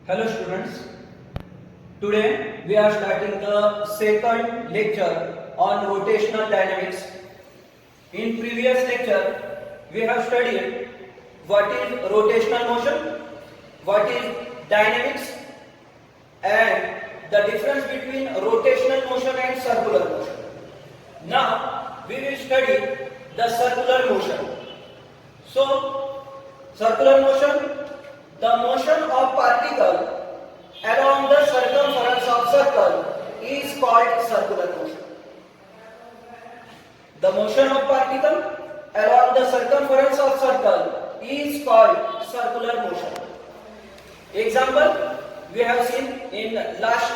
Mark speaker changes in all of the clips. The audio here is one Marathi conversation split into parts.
Speaker 1: Hello students, today we are starting the second lecture on rotational dynamics. In previous lecture we have studied what is rotational motion, what is dynamics and the difference between rotational motion and circular motion. Now we will study the circular motion. So circular motion, the motion of particle along the circumference of circle is called circular motion. The motion of particle along the circumference of circle is called circular motion. Example we have seen in last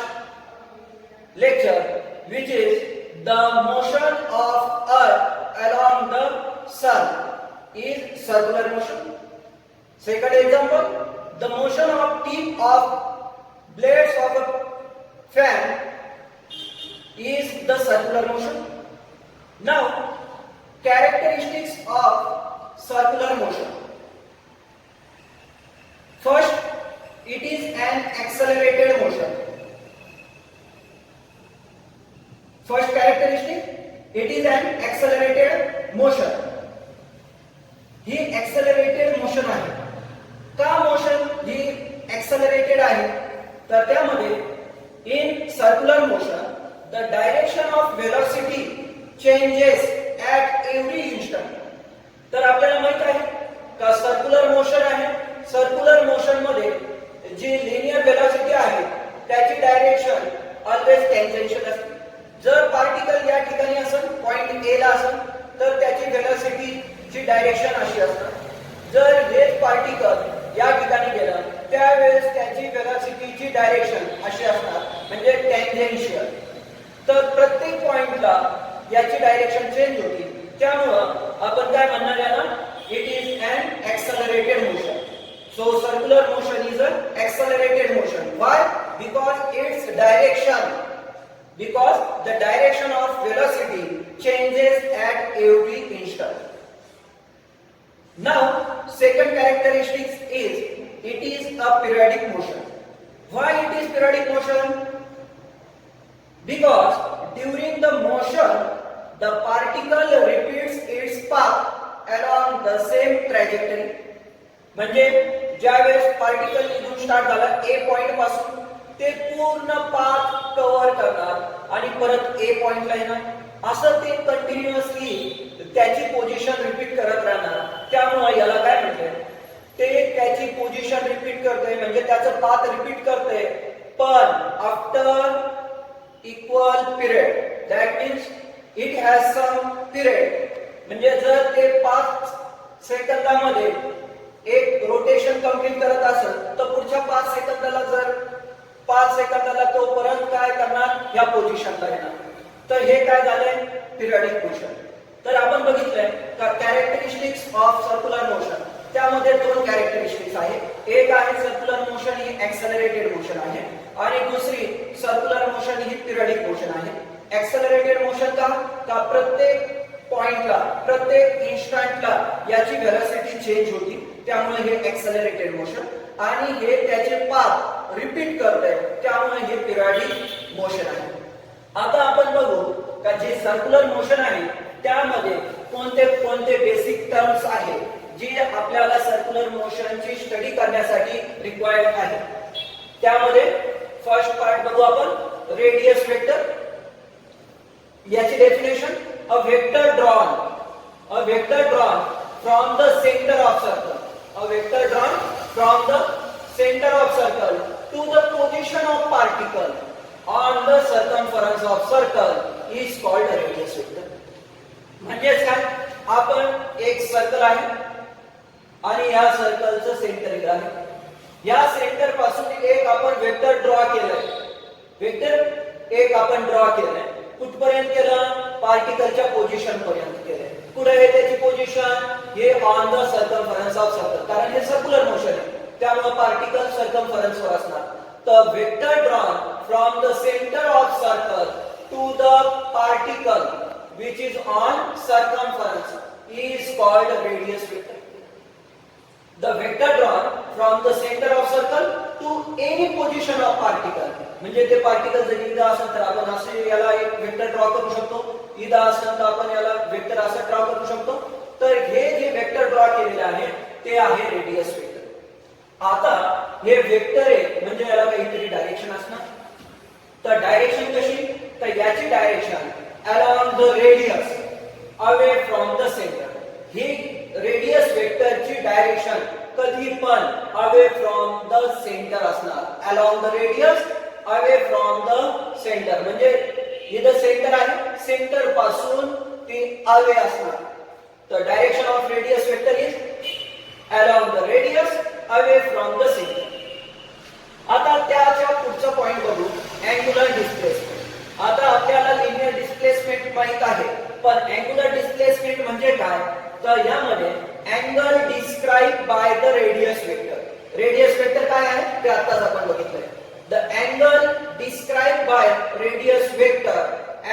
Speaker 1: lecture, which is the motion of earth along the sun is circular motion. Second example, the motion of tip of blades of a fan is the circular motion. Now, characteristics of circular motion. First, it is an accelerated motion. First characteristic, it is an accelerated motion. He accelerated motion आहे. का मोशन ही accelerated आहे तर त्यामध्ये in circular motion the direction of velocity changes at every instant. तर आपल्याला माहित आहे का सर्क्युलर मोशन आहे. सर्क्युलर मोशन मध्ये जी लिनियर वेलोसिटी आहे त्याची डायरेक्शन ऑलवेज टॅन्जेन्शियल असते. जर पार्टिकल या ठिकाणी असेल पॉइंट ए ला असेल तर त्याची वेलोसिटी ची डायरेक्शन अशी असणार. जर हेच पार्टिकल या ठिकाणी गेलं त्यावेळेस त्याची वेलोसिटीची डायरेक्शन अशी असणार म्हणजे टॅन्जेन्शियल. तर प्रत्येक पॉइंटला याची डायरेक्शन चेंज होती. त्यामुळे आपण काय म्हणणार याला, it is an accelerated motion. So circular motion is a accelerated motion. Why? Because its direction, because the direction of velocity changes at every instant. Now, second characteristic is it is a periodic motion. Why it is periodic motion? Because during the motion the particle repeats its path along the same trajectory. म्हणजे ज्यावेळेस पार्टिकल इथून स्टार्ट झाला ए पॉइंट पासून ते पूर्ण पाथ कव्हर करणार आणि परत ए पॉइंटला येणार. असं ते कंटिन्युअसली त्याची पोझिशन रिपीट करत राहणार. त्यामुळे याला काय म्हणते, ते त्याची पोझिशन रिपीट करते म्हणजे त्याचं पाथ रिपीट करते पण after equal period. That means it has some period. म्हणजे जर ते 5 सेकंदामध्ये एक रोटेशन कंप्लीट करत असेल तर पुढच्या 5 सेकंदाला जर 5 सेकंदाला तो परत काय करणार या पोझिशनला येणार. तर हे काय झालंय, पिरियडिक मोशन. तर आपण बघितलंय का कॅरेक्टरिस्टिक्स ऑफ सर्क्युलर मोशन, त्यामध्ये 2 कॅरेक्टरिस्टिक्स आहेत. एक आहे सर्क्युलर मोशन ही एक्सेलरेटेड मोशन आहे आणि दुसरी सर्क्युलर मोशन ही पिरियडिक मोशन आहे. एक्सेलरेटेड मोशन का प्रत्येक पॉइंटला प्रत्येक इन्स्टंटला याची वेलोसिटी चेंज होती त्यामुळे हे एक्सेलरेटेड मोशन. आणि हे त्याचे पाथ रिपीट करते त्यामुळे हे पिरियडिक मोशन आहे. आता आपण बघू का जे सर्क्युलर मोशन आहे त्यामध्ये कोणते कोणते बेसिक टर्म्स आहेत जे आपल्याला सर्क्युलर मोशनची स्टडी करण्यासाठी रिक्वायर्ड आहे. त्यामध्ये फर्स्ट पार्ट बघू आपण, रेडियस वेक्टर. याची definition, a vector drawn from the centre of circle. A vector drawn from the center of circle to the position of particle on the circumference of circle is called a radius vector. म्हणजे काय, आपण एक सर्कल आहे आणि या सर्कलचं सेंटर आहे. या सेंटर पासून एक आपण वेक्टर ड्रॉ केलंय. वेक्टर एक आपण ड्रॉ केलंय. कुठपर्यंत केलं, पार्टिकलच्या पोझिशन पर्यंत केलंय. कुठे आहे त्याची पोझिशन, हे on the circumference of circle. कारण हे सर्क्युलर मोशन आहे त्यामुळे पार्टिकल सर्कमफरन्स वर असणार. तर vector drawn from the centre of circle to the particle which is on circumference is called radius vector. The vector drawn from the center of circle to to any position of particle. म्हणजे ते पार्टिकल जर इथं असेल तर आपण असे याला एक वेक्टर ड्रॉ करू शकतो, इथं असेल तर आपण याला वेक्टर असं ड्रॉ करू शकतो. तर हे जे वेक्टर ड्रॉ केलेले आहे ते आहे रेडियस वेक्टर. आता हे वेक्टर आहे म्हणजे याला काहीतरी डायरेक्शन असणार. तर डायरेक्शन कशी, तर याची direction along the radius away from the center. He radius वेक्टरची डायरेक्शन कधी पण अवे फ्रॉम द सेंटर असणार. along the radius away from the center म्हणजे इथं सेंटर आहे, सेंटर पासून ती अवे असणार. तर direction of radius vector is along the radius away from the center. आता त्याच्या पुढचा पॉइंट बघू, अँग्युलर डिस्प्लेसमेंट. आता आपल्याला लिनियर डिस्प्लेसमेंट माहित आहे, पण अँग्युलर डिस्प्लेसमेंट म्हणजे काय, तर यामध्ये angle describe by the radius vector. Radius vector काय आहे ते आताच आपण बघितलंय. The angle describe by radius vector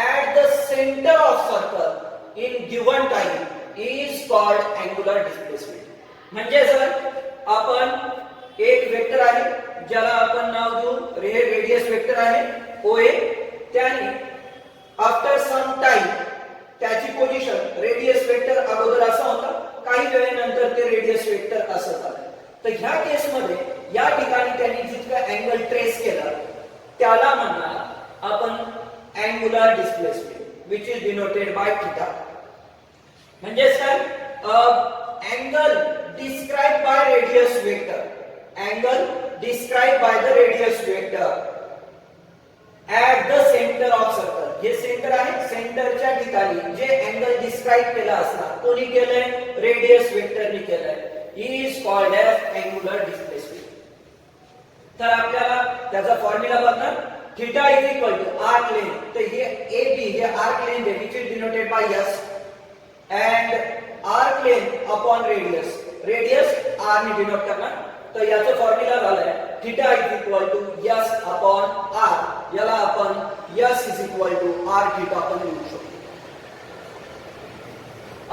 Speaker 1: at the centre of circle in given time is called angular displacement. म्हणजे जर आपण एक वेक्टर आहे ज्याला आपण नाव देऊ रेडियस वेक्टर आहे OA, त्याने आफ्टर सम टाइम त्याची पोझिशन रेडियस वेक्टर अगोदर असा होता, काही वेळेनंतर ते रेडियस वेक्टर असं झालं. तर ह्या केस मध्ये या ठिकाणी त्यांनी जितका अँगल ट्रेस केला त्याला म्हणणार आपण angular displacement which is denoted by theta. म्हणजे काय, angle describe by radius vector, angle describe by the radius vector at the centre of circle. हे सेंटर आहे, सेंटरच्या ठिकाणी जे अँगल डिस्क्राइब केला असणार कोणी केलंय, रेडियस वेक्टरने केलंय, is called as angular displacement. तर आपल्याला त्याचा फॉर्म्युला बघणार, theta is equal to arc length. तर हे AB हे आर्क लेंथ आहे which is denoted by S and arc length upon radius, radius R ने डिनोट करणार. तर याचं फॉर्म्युला झालंय theta is equal to S upon R. याला आपण S is equal to R theta आपण लिहू शकतो.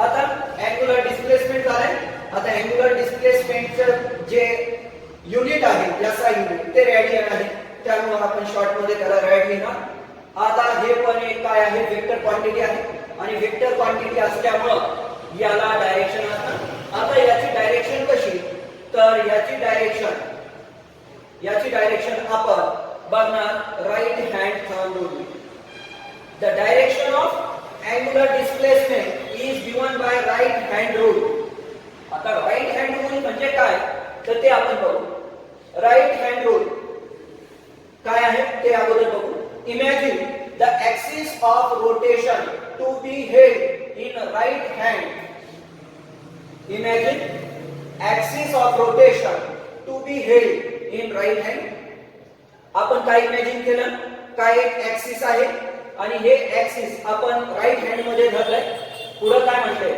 Speaker 1: आता अँग्युलर डिस्प्लेसमेंट झालंय. आता अँग्युलर डिस्प्लेसमेंटचं जे युनिट आहे SI युनिट ते रेडियन आहे, त्यामुळे आपण शॉर्ट मध्ये त्याला रॅड लिहिणार. आता हे पण एक काय आहे, वेक्टर क्वांटिटी आहे आणि वेक्टर क्वांटिटी असल्यामुळे याला डायरेक्शन असणार. आता याची डायरेक्शन कशी, तर याची डायरेक्शन आपण बघणार right hand thumb rule. The direction of angular displacement is given by right hand rule. आता राइट हँड रूल म्हणजे काय तर ते आपण बघू. राइट हँड रूल काय आहे ते अगोदर बघू. Imagine the axis of rotation to be held in right hand. Imagine axis of rotation to be held in right hand. आपण काय इमॅजिन केलं, काय एक ऍक्सिस आहे आणि हे ऍक्सिस आपण राइट हँड मध्ये धरलंय. पुढे काय म्हटलंय,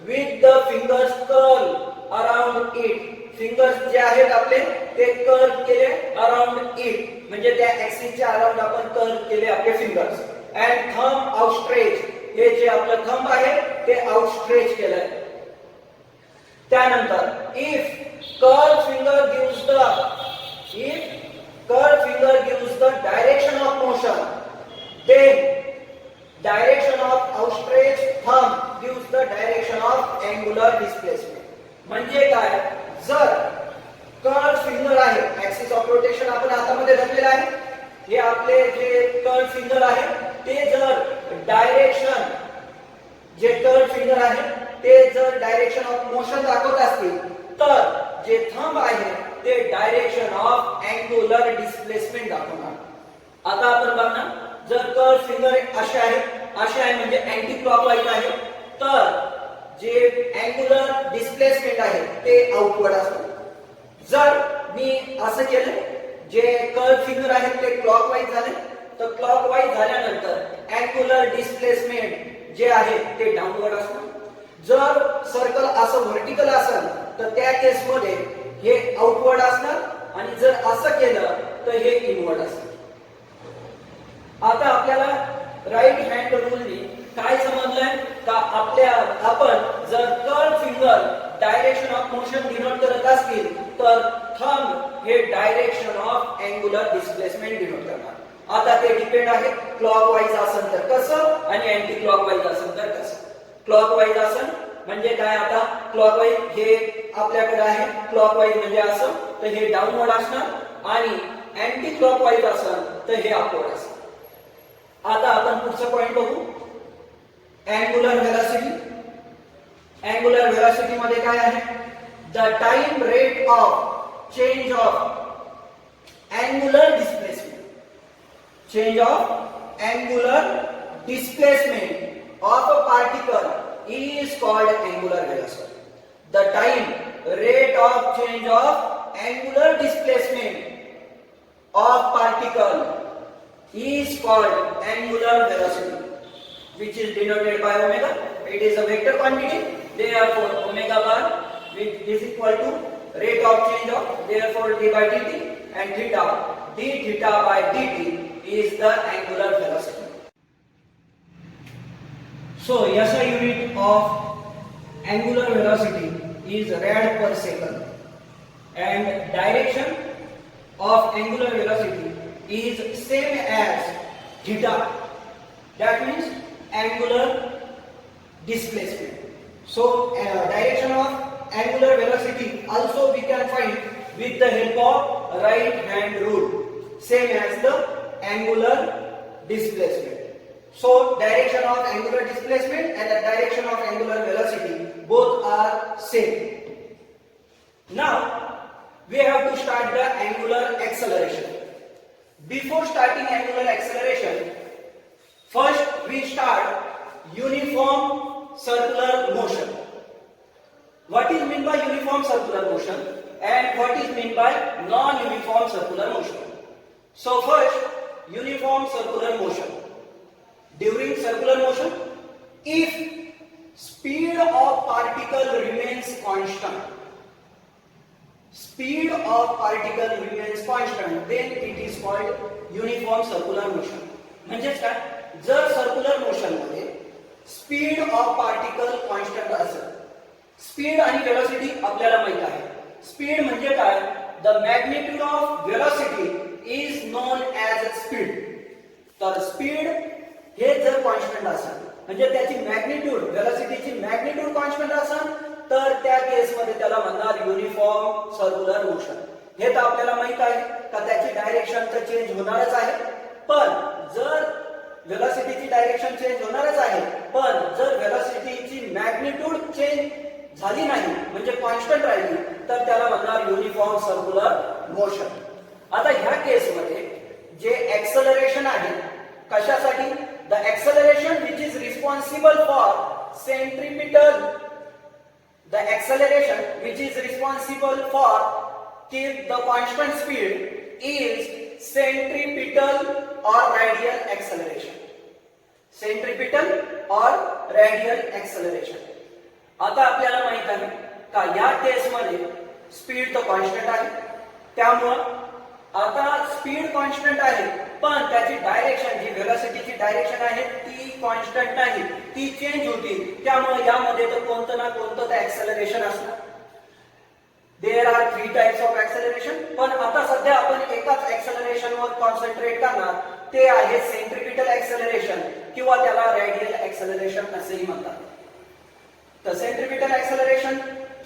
Speaker 1: with the fingers curl around it. Fingers जे आहेत आपले ते कर्ल केले अराउंड इट, म्हणजे त्या ऍक्सिसच्या अराउंड आपण कर्ल केले आपले फिंगर्स. अँड थंब आउटस्ट्रेच, हे जे आपलं थंब आहे ते आउटस्ट्रेच केलंय. त्यानंतर if curl finger gives the direction of motion, then direction of outstretched thumb gives the direction of angular displacement. म्हणजे काय, जर कर्ल फिंगर आहे, ऍक्सिस ऑफ रोटेशन आपण हातामध्ये धरलेला आहे, हे आपले जे कर्ल फिंगर आहे ते जर डायरेक्शन, जे कर्ल फिंगर आहे ते जर डायरेक्शन ऑफ मोशन दाखवत असतील तर जे थंब आहे ते डायरेक्शन ऑफ अँग्युलर डिस्प्लेसमेंट दाखवणार. आता आपण बघणार, जर कर्ल फिंगर असे आहे म्हणजे अँटी क्लॉकवाईज आहे, तर जे अँग्युलर डिस्प्लेसमेंट आहे ते आउटवर्ड असणार. जर मी असं केलं, जे कर्ल फिंगर आहेत ते क्लॉकवाईज झाले, तर क्लॉकवाईज झाल्यानंतर अँग्युलर डिस्प्लेसमेंट जे आहे ते डाउनवर्ड असणार. जर सर्कल असं व्हर्टिकल असेल तर त्या केस मध्ये हे आउटवर्ड असणार आणि जर असं केलं तर हे इनवर्ड असणार. आता आपल्याला राइट हँड रूलनी काय समजलंय का, आपण जर curl finger direction of motion denote करत असतील तर थंब हे direction of angular displacement denote करणार. आता ते डिपेंड आहे क्लॉकवाईज असेल तर कसं आणि अँटी क्लॉकवाईज असेल तर कसं. क्लॉकवाईज असेल म्हणजे काय, आता क्लॉकवाईज हे आपल्याकडे आहे, क्लॉकवाईज म्हणजे असं तर हे डाऊनवर्ड असणार आणि अँटी क्लॉकवाईज असेल तर हे अपवर्ड असेल. आता आपण पुढचा पॉइंट बघू, अँगुलर व्हेलॉसिटी. अँगुलर व्हेलॉसिटी मध्ये काय आहे, the time rate of change of angular displacement. Change of angular displacement of a particle is called angular velocity. The time rate of change of angular displacement of particle is called angular velocity, which is denoted by omega. It is a vector quantity. Therefore, omega bar is equal to rate of change of, therefore d by dt, and theta, d theta by dt is the angular velocity. So SI unit of angular velocity is rad per second, and direction of angular velocity is same as theta. That means angular displacement. So direction of angular velocity also we can find with the help of right hand rule, same as the angular displacement. So direction of angular displacement and the direction of angular velocity both are same. Now we have to start the angular acceleration. Before starting angular acceleration, first we start uniform circular motion. What is meant by uniform circular motion and what is meant by non-uniform circular motion? So first, uniform circular motion. During circular motion, if speed of particle remains constant, speed of particle remains constant, then it is called uniform circular motion. म्हणजेच काय, जर सर्क्युलर मोशन मध्ये स्पीड ऑफ पार्टिकल कॉन्स्टंट असेल, स्पीड आणि व्हेलॉसिटी आपल्याला माहित आहे. स्पीड म्हणजे काय, the magnitude of velocity is known as speed. तर स्पीड हे जर कॉन्स्टंट असेल म्हणजे त्याची मॅग्निट्यूड, व्हेलॉसिटीची मॅग्निट्यूड कॉन्स्टंट असेल तर त्या केस मध्ये त्याला म्हणणार युनिफॉर्म सर्क्युलर मोशन. हे तर आपल्याला माहित आहे का त्याची डायरेक्शन तर चेंज होणारच आहे, पण जर व्हेलॉसिटीची डायरेक्शन चेंज होणारच आहे, पण जर व्हेलॉसिटीची मॅग्निट्यूड चेंज झाली नाही म्हणजे कॉन्स्टंट राहिली तर त्याला म्हणणार युनिफॉर्म सर्क्युलर मोशन. आता ह्या केस मध्ये जे एक्सेलरेशन आहे कशासाठी, the acceleration which is responsible for centripetal, the acceleration which is responsible for keep the constant speed is centripetal और रेडियल एक्सेलरेशन. सेंट्रिपिटल और रेडियल एक्सेलरेशन. आता आपल्याला माहित आहे का या केस मध्ये स्पीड तर कॉन्स्टंट आहे, त्यामुळे आता स्पीड कॉन्स्टंट आहे पण त्याची डायरेक्शन जी व्हेलॉसिटीची डायरेक्शन आहे ती कॉन्स्टंट नाही, ती चेंज होती. त्यामुळे यामध्ये तर कोणतं ना कोणतं एक्सेलरेशन असणार. There are 3 types of acceleration, पण आता सध्या आपण एकाच एक्सेलरेशन वर कॉन्सन्ट्रेट करणार, ते आहे सेंट्रिपिटल एक्सेलरेशन किंवा त्याला रेडियल एक्सेलरेशन असेही म्हणतात. तर सेंट्रिपिटल एक्सेलरेशन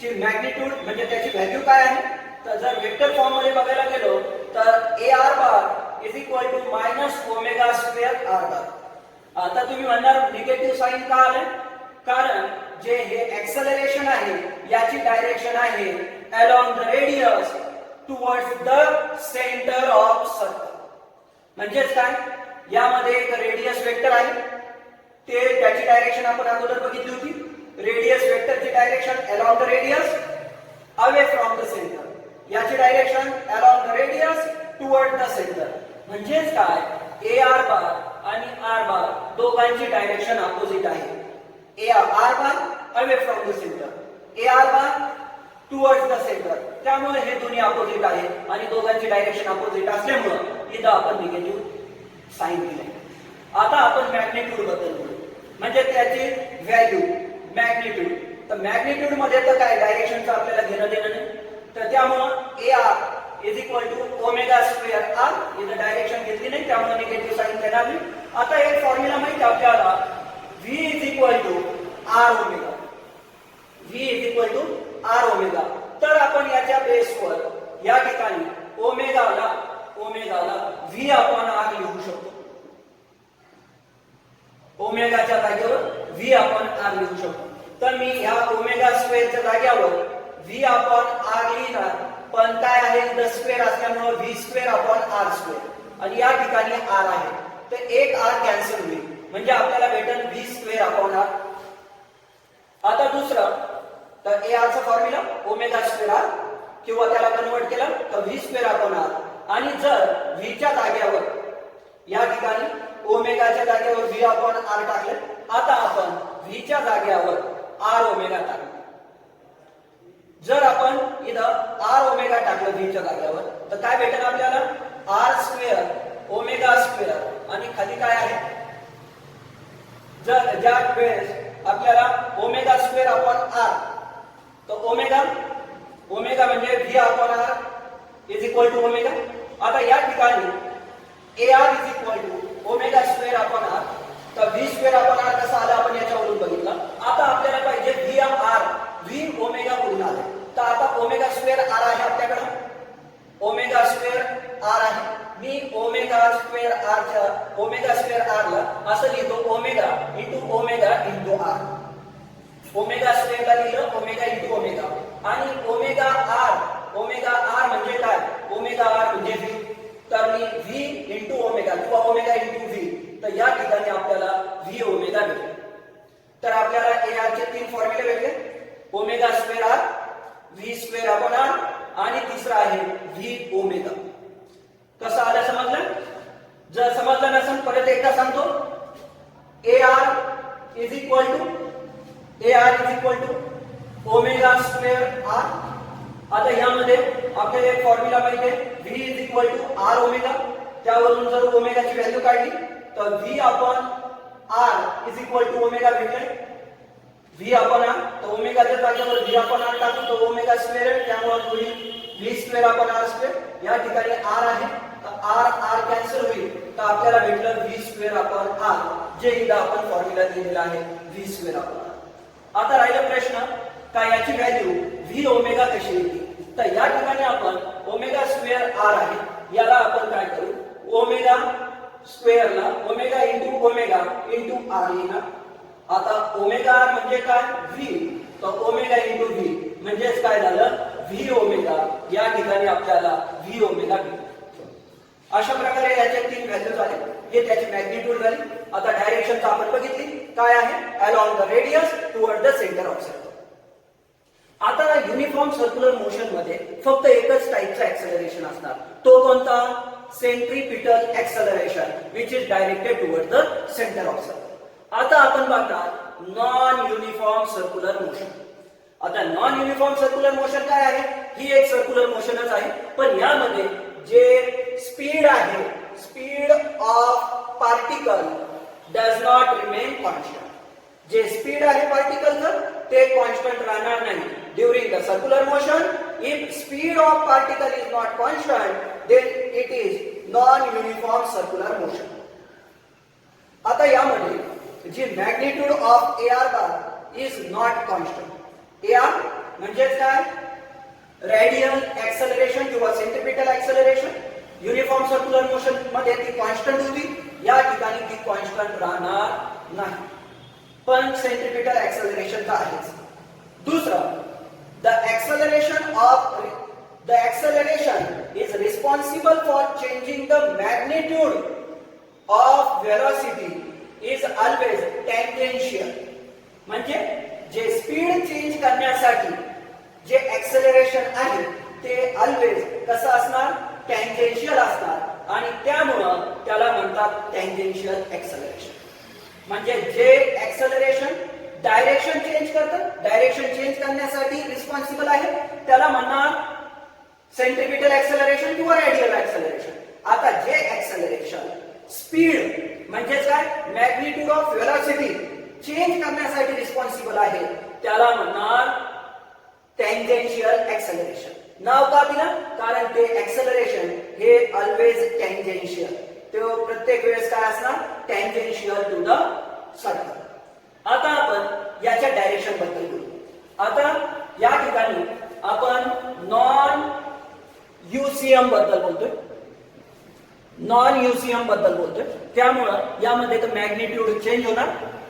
Speaker 1: ची मॅग्निट्यूड म्हणजे त्याची व्हॅल्यू काय आहे, तर जर वेक्टर फॉर्म मध्ये बघायला गेलो तर AR bar is equal to minus omega square R bar. आता तुम्ही म्हणणार निगेटिव्ह साइन का आले, कारण जे हे एक्सेलरेशन आहे याची डायरेक्शन आहे along the radius towards the center of circle. म्हणजेच काय, यामध्ये एक रेडियस वेक्टर आहे, ते त्याची डायरेक्शन आपण अगोदर बघितली होती. रेडियस वेक्टरची direction along the radius away from the center, याची direction along the radius toward the center. म्हणजेच काय, AR बार आणि R बार दोघांची डायरेक्शन अपोजिट आहे. AR bar away from the centre, AR bar towards the centre. त्यामुळे हे दोन्ही अपोजिट आहे आणि दोघांची डायरेक्शन अपोजिट असल्यामुळे इथं आपण निगेटिव्ह साइन दिले. आता आपण मॅग्निट्यूड बद्दल बोलू, म्हणजे त्याची व्हॅल्यू मॅग्निट्यूड. तर मॅग्निट्यूड मध्ये तर काय डायरेक्शनचं आपल्याला घेणं देणं नाही, तर त्यामुळे A R is equal to omega square R. इथं डायरेक्शन घेतली नाही त्यामुळे निगेटिव्ह साईन देणार नाही. आता एक फॉर्म्युला माहिती आपल्याला, V is equal to R omega. V is equal to R omega. तर आपण याच्या बेसवर या ठिकाणी ओमेगाला व्ही अपॉन आर लिहू शकतो. ओमेगाच्या जागेवर व्ही अपॉन आर लिहू शकतो. तर मी ह्या ओमेगा स्क्वेअरच्या जागेवर व्ही अपॉन आर लिहिणार, पण काय आहे द स्क्वेअर असल्यामुळे V square upon R square आणि या ठिकाणी आर आहे तर एक आर कॅन्सल होईल म्हणजे आपल्याला भेटेल व्ही स्क्वेअर अपॉन आर. आता दुसरं तर ए आर चा फॉर्म्युला ओमेगा स्क्वेअर आर किंवा त्याला कन्वर्ट केलं तर व्ही स्क्वेअर अपॉन आर. आणि जर व्ही च्या जागेवर या ठिकाणी ओमेगाच्या जागेवर व्ही अपॉन आर टाकले, आता आपण व्ही च्या जागेवर आर ओमेगा टाकू. जर आपण इथं आर ओमेगा टाकलं व्ही च्या जागेवर तर काय भेटेल आपल्याला आर स्क्वेअर ओमेगा स्क्वेअर आणि खाली काय आहे, जर ज्या वेळेस आपल्याला ओमेगा स्क्वेअर अपॉन आर तर ओमेगा म्हणजे V upon R is equal to omega. आता या ठिकाणी A R is equal to omega square upon R. तर व्ही स्क्वेअर अपॉन आर कसं आलं आपण याच्यावरून बघितलं. आता आपल्याला पाहिजे व्ही ओमेगा कुठून आले, तर आता ओमेगा स्क्वेअर आर आहे आपल्याकडे, ओमेगा स्क्वेअर आर आहे. मी ओमेगा स्क्वेअर आर ला असं लिहितो omega into R. Omega square ला लिहिलं ओमेगा इंटू ओमेगा आणि ओमेगा आर म्हणजे काय, ओमेगा आर म्हणजे व्ही. तर मी व्ही इंटू ओमेगा किंवा ओमेगा इंटू व्ही, तर या ठिकाणी आपल्याला व्ही ओमेगा भेटले. तर आपल्याला ए आर चे 3 फॉर्म्युले भेटले, omega square R, V square upon R आणि तिसरा आहे व्ही ओमेगा. कसं आलं समजलं? जर समजलं नसेल परत एकदा सांगतो, A R is equal to omega square R. आता यामध्ये आपल्याला एक फॉर्म्युला माहिती आहे, V is equal to R omega. त्यावरून जर ओमेगाची व्हॅल्यू काढली तर V upon R is equal to omega भेटले. व्ही अपॉन आर तर ओमेगाच्या जागेवर व्ही अपॉन आर टाकू तर ओमेगा स्क्वेअर, त्यामुळे होईल V square upon R square. या ठिकाणी आर आहे तर आर कॅन्सल होईल तर आपल्याला भेटलं व्ही स्क्वेअर अपॉन आर, जे इथं आपण फॉर्म्युला दिलेला आहे व्ही स्क्वेअर अपॉन आर. आता राहिला प्रश्न काय याची व्हॅल्यू व्ही ओमेगा कशी येते. तर या ठिकाणी आपण ओमेगा स्क्वेअर आर आहे याला आपण काय करू, ओमेगा स्क्वेअरला ओमेगा इंटू आर येणार. आता ओमेगा आर म्हणजे काय व्ही, तर ओमेगा इंटू व्ही म्हणजेच काय झालं व्ही ओमेगा. या ठिकाणी आपल्याला व्ही ओमेगा भेटतो. अशा प्रकारे याचे 3 व्हॅल्यू झाले, हे त्याची मॅग्निट्यूड झाली. आता डायरेक्शन आपण बघितली काय आहे, along the radius toward the centre of circle. आता युनिफॉर्म सर्क्युलर मोशन मध्ये फक्त एकच टाइपचा ऍक्सेलरेशन असणार, तो कोणता, centripetal acceleration which is directed toward the centre of circle. आता आपण बघणार नॉन युनिफॉर्म सर्क्युलर मोशन. आता नॉन युनिफॉर्म सर्क्युलर मोशन काय आहे, ही एक सर्क्युलर मोशनच आहे, पण यामध्ये जे स्पीड आहे, speed of particle does not remain constant. जे स्पीड आहे पार्टिकलचं ते कॉन्स्टंट राहणार नाही during the circular motion. If speed of particle is not constant then it is non uniform circular motion. आता यामध्ये जी magnitude of A R bar is not constant. A R म्हणजे काय, रेडियल ऍक्सेलरेशन किंवा centripetal acceleration. Uniform circular motion मध्ये ती कॉन्स्टंट होती, या ठिकाणी ती कॉन्स्टंट राहणार नाही, पण सेंट्रीपिटल ऍक्सेलरेशन आहेच. दुसरं, the acceleration is responsible for changing the magnitude of velocity is always tangential. म्हणजे जे स्पीड चेंज करण्यासाठी जे ऍक्सेलरेशन आहे ते ऑलवेज कसं असणार, टँजेन्शियल असणार आणि त्यामुळं त्याला म्हणतात टँजेन्शियल ऍक्सेलरेशन. म्हणजे जे ऍक्सेलरेशन डायरेक्शन चेंज करतं, डायरेक्शन चेंज करण्यासाठी रिस्पॉन्सिबल आहे, त्याला म्हणणार सेंट्रीपिटल ऍक्सेलरेशन किंवा रेडियल ऍक्सेलरेशन. आता जे ऍक्सेलरेशन स्पीड म्हणजे काय, मॅग्निट्यूड ऑफ व्हेलॉसिटी चेंज करण्यासाठी रिस्पॉन्सिबल आहे, त्याला म्हणणार टँजेन्शियल ऍक्सेलरेशन. नाव का दिलं? कारण ते ऍक्सलरेशन हे ऑलवेज टँजेन्शियल, तो प्रत्येक वेळेस काय असणार? Tangential to the circle. आता आपण याच्या डायरेक्शन बद्दल बोलू. आता या ठिकाणी आपण नॉन युसीएम बद्दल बोलतोय, नॉन युसीएम बद्दल बोलतोय. त्यामुळं यामध्ये तर मॅग्निट्यूड चेंज होणार.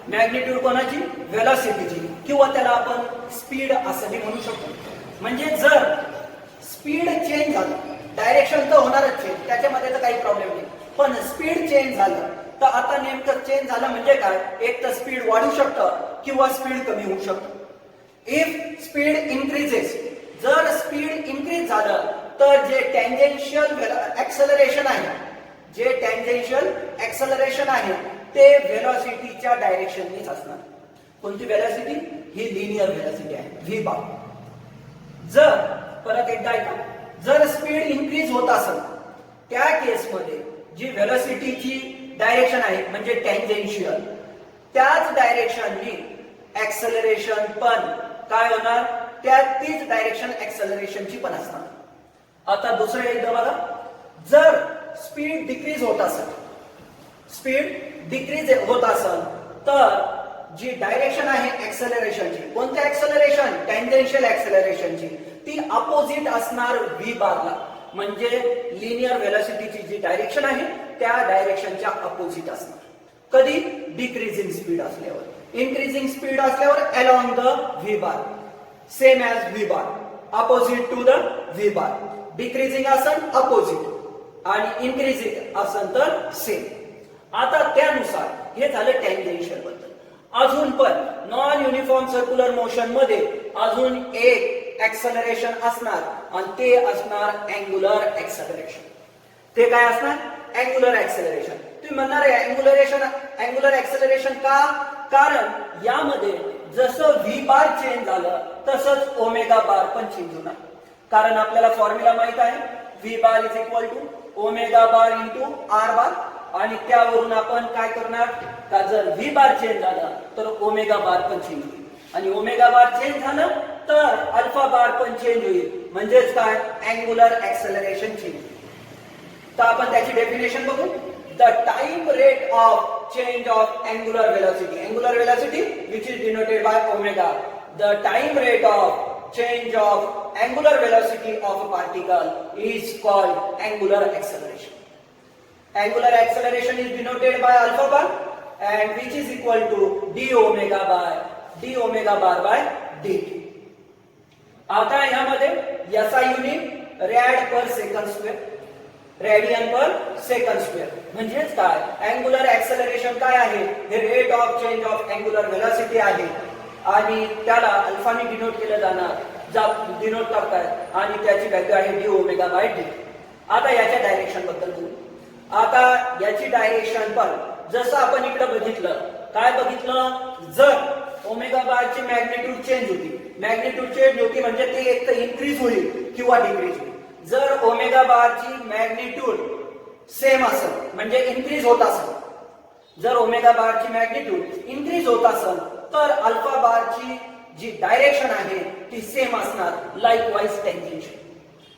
Speaker 1: मॅग्निट्यूड कोणाची? व्हेलॉसिटीची, किंवा त्याला आपण स्पीड असंही म्हणू शकतो. म्हणजे जर स्पीड चेंज झालं, डायरेक्शन तर होणारच चेंज, त्याच्यामध्ये तर काही प्रॉब्लेम नाही, पण स्पीड चेंज झालं तर आता नेमकं चेंज झालं म्हणजे काय? एक तर स्पीड वाढू शकतं किंवा स्पीड कमी होऊ शकतं. इफ स्पीड इन्क्रीजेस, जर स्पीड इन्क्रीज झालं तर जे टँजेन्शियल ऍक्सलरेशन आहे, जे टँजेन्शियल ऍक्सलरेशन आहे ते व्हेलॉसिटीच्या डायरेक्शननीच असणार. कोणती व्हेलॉसिटी? ही लिनियर व्हेलॉसिटी आहे, व्ही बार. जर परत एकदा ऐका, जर स्पीड इन्क्रीज होत असेल त्या केसमध्ये जी व्हेलॉसिटीची डायरेक्शन आहे म्हणजे टँजेन्शियल, त्याच डायरेक्शननी ऍक्सलरेशन पण काय होणार? तीच डायरेक्शन ऍक्सलरेशनची पण असणार. आता दुसरं एकदा बघा, जर स्पीड डिक्रीज होत असेल, स्पीड डिक्रीज होत असेल तर जी डायरेक्शन आहे ऍक्सलरेशनची, कोणत्या ऍक्सलरेशन? टँजेन्शियल ऍक्सलरेशनची, ती अपोजिट असणार व्ही बारला. म्हणजे लिनियर व्हेलॉसिटीची जी डायरेक्शन आहे त्या डायरेक्शनच्या अपोजिट असणार. कधी? डिक्रीजिंग स्पीड असल्यावर. इन्क्रीजिंग स्पीड असल्यावर along the V bar, same as V bar, opposite to the V bar. Decreasing असेल अपोजिट आणि इन्क्रीजिंग असेल तर सेम. आता त्यानुसार हे झालं टँजेन्शियल बद्दल. अजून पण नॉन युनिफॉर्म सर्क्युलर मोशन मध्ये अजून एक ऍक्सलरेशन असणार आणि ते असणार अँग्युलर ऍक्सलरेशन. ते काय असणार? Angular acceleration. तुम्ही म्हणणार अँग्युलर ऍक्सलरेशन का? कारण यामध्ये जसं व्ही बार चेंज झालं तसंच ओमेगा बार पण चेंज होणार. कारण आपल्याला फॉर्म्युला माहित आहे, V bar is equal to omega bar into R bar, आणि त्यावरून आपण काय करणार? का जर व्ही बार चेंज झाला तर ओमेगा बार पण चेंज होईल, आणि ओमेगा बार चेंज झालं तर अल्फा बार पण चेंज होईल. म्हणजेच काय? Angular acceleration change. तर आपण त्याची डेफिनेशन बघू. The time rate of change of angular velocity, angular velocity which is denoted by omega. The time rate of change of angular velocity of a particle is called angular acceleration. Angular acceleration is denoted by alpha bar, and which is equal to d omega bar by dt. आता यामध्ये याचा युनिट रॅड पर सेकंड स्क्वेअर, रेडियन पर सेकंड स्क्वेअर. म्हणजेच काय? अँग्युलर ऍक्सलरेशन काय आहे? हे rate of change of angular velocity आहे आणि त्याला अल्फाने डिनोट केलं जाणार, डिनोट करतायत, आणि त्याची व्हॅल्यू आहे डी ओमेगा बाय डी. आता याच्या डायरेक्शन बद्दल बोलू. आता याची डायरेक्शन पण जसं आपण इकडे बघितलं, काय बघितलं? जर ओमेगा बारची मॅग्निट्यूड चेंज होती म्हणजे ते एक तर इन्क्रीज होईल किंवा डिक्रीज होईल. जर ओमेगा बारची मॅग्निट्यूड सेम असेल म्हणजे इन्क्रीज होत असेल, जर ओमेगा बारची मॅग्निट्यूड इन्क्रीज होत असेल तर अल्फा बारची जी डायरेक्शन आहे ती सेम असणार, लाईकवाईज टँजेन्शियल.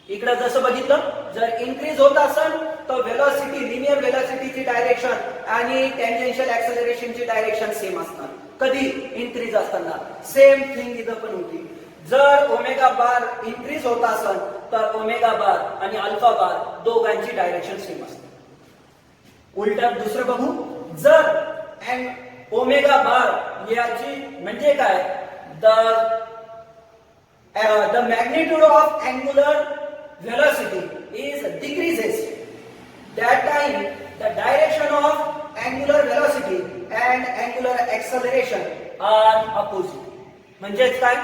Speaker 1: इकडे जसं बघितलं, जर इन्क्रीज होत असेल तर व्हेलॉसिटी, लिनियर व्हेलॉसिटीची डायरेक्शन आणि टँजेन्शियल ऍक्सलरेशनची डायरेक्शन सेम असणार. कधी? इन्क्रीज असताना. सेम थिंग इथं पण होती. जर ओमेगा बार इन्क्रीज होत असेल तर ओमेगा बार आणि अल्फा बार दोघांची डायरेक्शन सेम असते. उलट दुसरं बघू. जर ओमेगा बार याची म्हणजे काय? the magnitude of angular velocity is decreases, that time the direction of angular velocity and angular acceleration are opposite. म्हणजेच काय?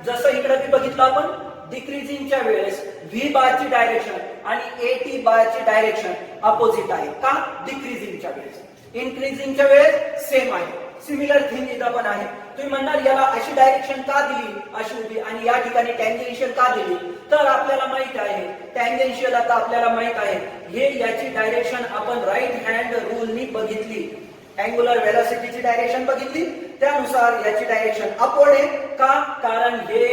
Speaker 1: जसं इकडे मी बघितलं आपण, डिक्रीजिंगच्या वेळेस व्ही बारची डायरेक्शन आणि एटी बारची डायरेक्शन अपोजिट आहे. का? डिक्रीजिंगच्या वेळेस. इन्क्रीजिंगच्या वेळेस सेम आहे. सिमिलर थिंग इथं पण आहे. तुम्ही म्हणणार याला अशी डायरेक्शन का दिली, अशी होती, आणि या ठिकाणी टँजेन्शियल का दिली? तर आपल्याला माहित आहे टँजेन्शियल, आता आपल्याला माहित आहे हे याची डायरेक्शन आपण राईट हँड रूलनी बघितली. अँग्युलर व्हेलॉसिटीची डायरेक्शन बघितली, त्यानुसार याची डायरेक्शन अपवर्ड आहे. का? कारण हे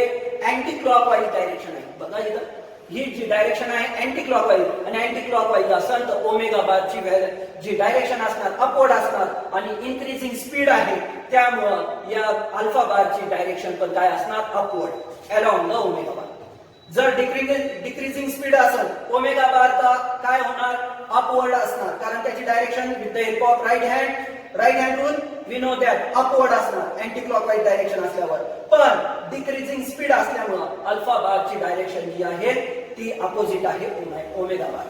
Speaker 1: अँटी क्लॉकवाईज डायरेक्शन आहे. बघा इथं ही जी डायरेक्शन आहे अँटी क्लॉकवाईज आणि अँटी क्लॉकवाईज असेल तर ओमेगा बारची जी डायरेक्शन असणार अपवर्ड असणार आणि इन्क्रीजिंग स्पीड आहे त्यामुळं या अल्फा बारची डायरेक्शन पण काय असणार upward along the omega bar. जर डिक्रीजिंग स्पीड असेल ओमेगा बार काय होणार अपवर्ड असणार कारण त्याची direction with the help of right hand rule we know that upward असणार अँटी क्लॉकवाईज डायरेक्शन असल्यावर. पण डिक्रीजिंग स्पीड असल्यामुळे अल्फा बारची डायरेक्शन जी आहे ती अपोजिट आहे ओमेगा बार.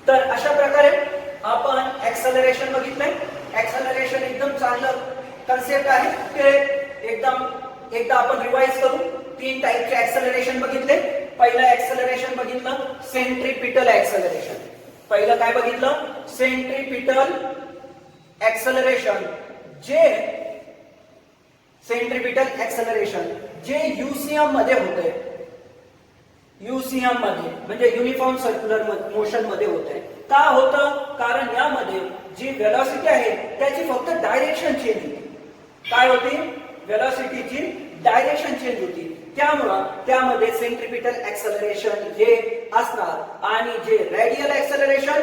Speaker 1: तर अशा प्रकारे आपण एक्सेलरेशन बघितलंय. एक्सेलरेशन एकदम चांगलं कन्सेप्ट आहे ते एकदा आपण रिवाइज करू. 3 टाइपचे एक्सेलरेशन बघितले. पहिलं एक्सेलरेशन बघितलं सेंट्रीपिटल एक्सेलरेशन. पहिलं काय बघितलं सेंट्रीपिटल एक्सेलरेशन जे युसीएम मध्ये होते. युसीएम मध्ये म्हणजे युनिफॉर्म सर्क्युलर मोशन मध्ये होते. का होतं कारण यामध्ये जी वेलोसिटी आहे त्याची फक्त डायरेक्शन चेंज होती. काय होती वेलोसिटीची डायरेक्शन चेंज होती त्यामुळं त्यामध्ये सेंट्रीपिटल एक्सेलरेशन हे असणार आणि जे रेडियल एक्सेलरेशन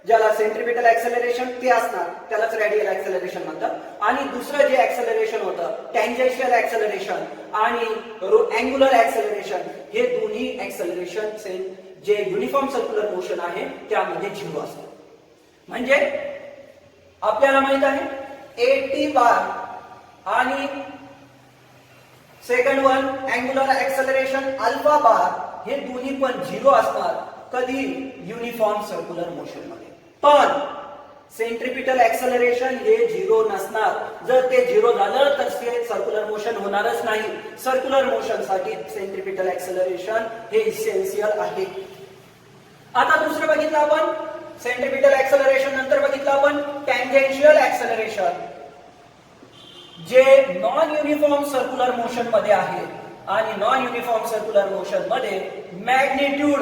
Speaker 1: ज्याला सेंट्रीपिटल एक्सेलरेशन ते असणार त्यालाच रेडियल एक्सेलरेशन म्हणतात. आणि दुसरं जे एक्सेलरेशन होतं टँजेन्शियल एक्सेलरेशन आणि अँग्युलर एक्सेलरेशन हे दोन्ही एक्सेलरेशन जे युनिफॉर्म सर्क्युलर मोशन आहे त्यामध्ये 0 असतं. म्हणजे आपल्याला माहित आहे एटी बार आणि second one angular acceleration alpha bar हे दोन्ही पण 0 असतात कधी युनिफॉर्म सर्क्युलर मोशन मध्ये. पण सेंट्रीपिटल एक्सेलरेशन हे 0 नसणार. जर ते 0 झालं तर सर्क्युलर मोशन होणारच नाही. सर्क्युलर मोशन साठी सेंट्रीपिटल एक्सेलरेशन हे इसेन्शियल आहे. आता दुसरं बघितलं आपण सेंट्रीपिटल एक्सेलरेशन नंतर बघितलं आपण टँजेन्शियल एक्सेलरेशन जे नॉन युनिफॉर्म सर्क्युलर मोशन मध्ये आहे. आणि नॉन युनिफॉर्म सर्क्युलर मोशन मध्ये मॅग्निट्यूड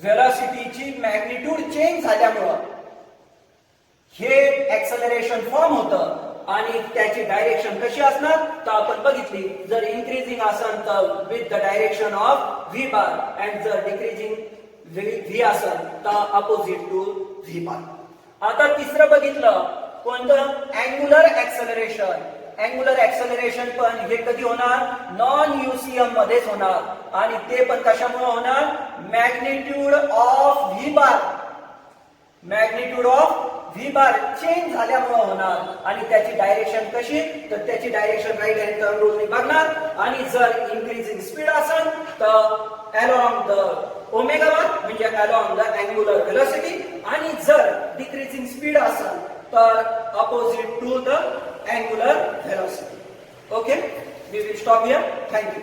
Speaker 1: वेलोसिटीची मॅग्निट्यूड चेंज झाल्यामुळं हे एक्सेलरेशन फॉर्म होतं आणि त्याची डायरेक्शन कशी असणार तर आपण बघितली. जर इन्क्रीजिंग असेल तर with the direction of V bar and जर डिक्रीजिंग व्ही असेल तर अपोजिट टू व्ही बार. आता तिसरं बघितलं कोणतं अँग्युलर एक्सेलरेशन. अँग्युलर एक्सेलरेशन पण हे कधी होणार नॉन युसीएम मध्येच होणार आणि ते पण कशामुळे होणार magnitude of V bar change झाल्यामुळे होणार. आणि त्याची डायरेक्शन कशी तर त्याची डायरेक्शन राईट हँड टर्न रूलने बघणार आणि जर इन्क्रीजिंग स्पीड असेल तर अलॉंग द ओमेगा बार म्हणजे अलॉंग द अँग्युलर वेलोसिटी आणि जर डिक्रीजिंग स्पीड असेल तर opposite to the angular velocity. Okay, we will stop here. Thank you.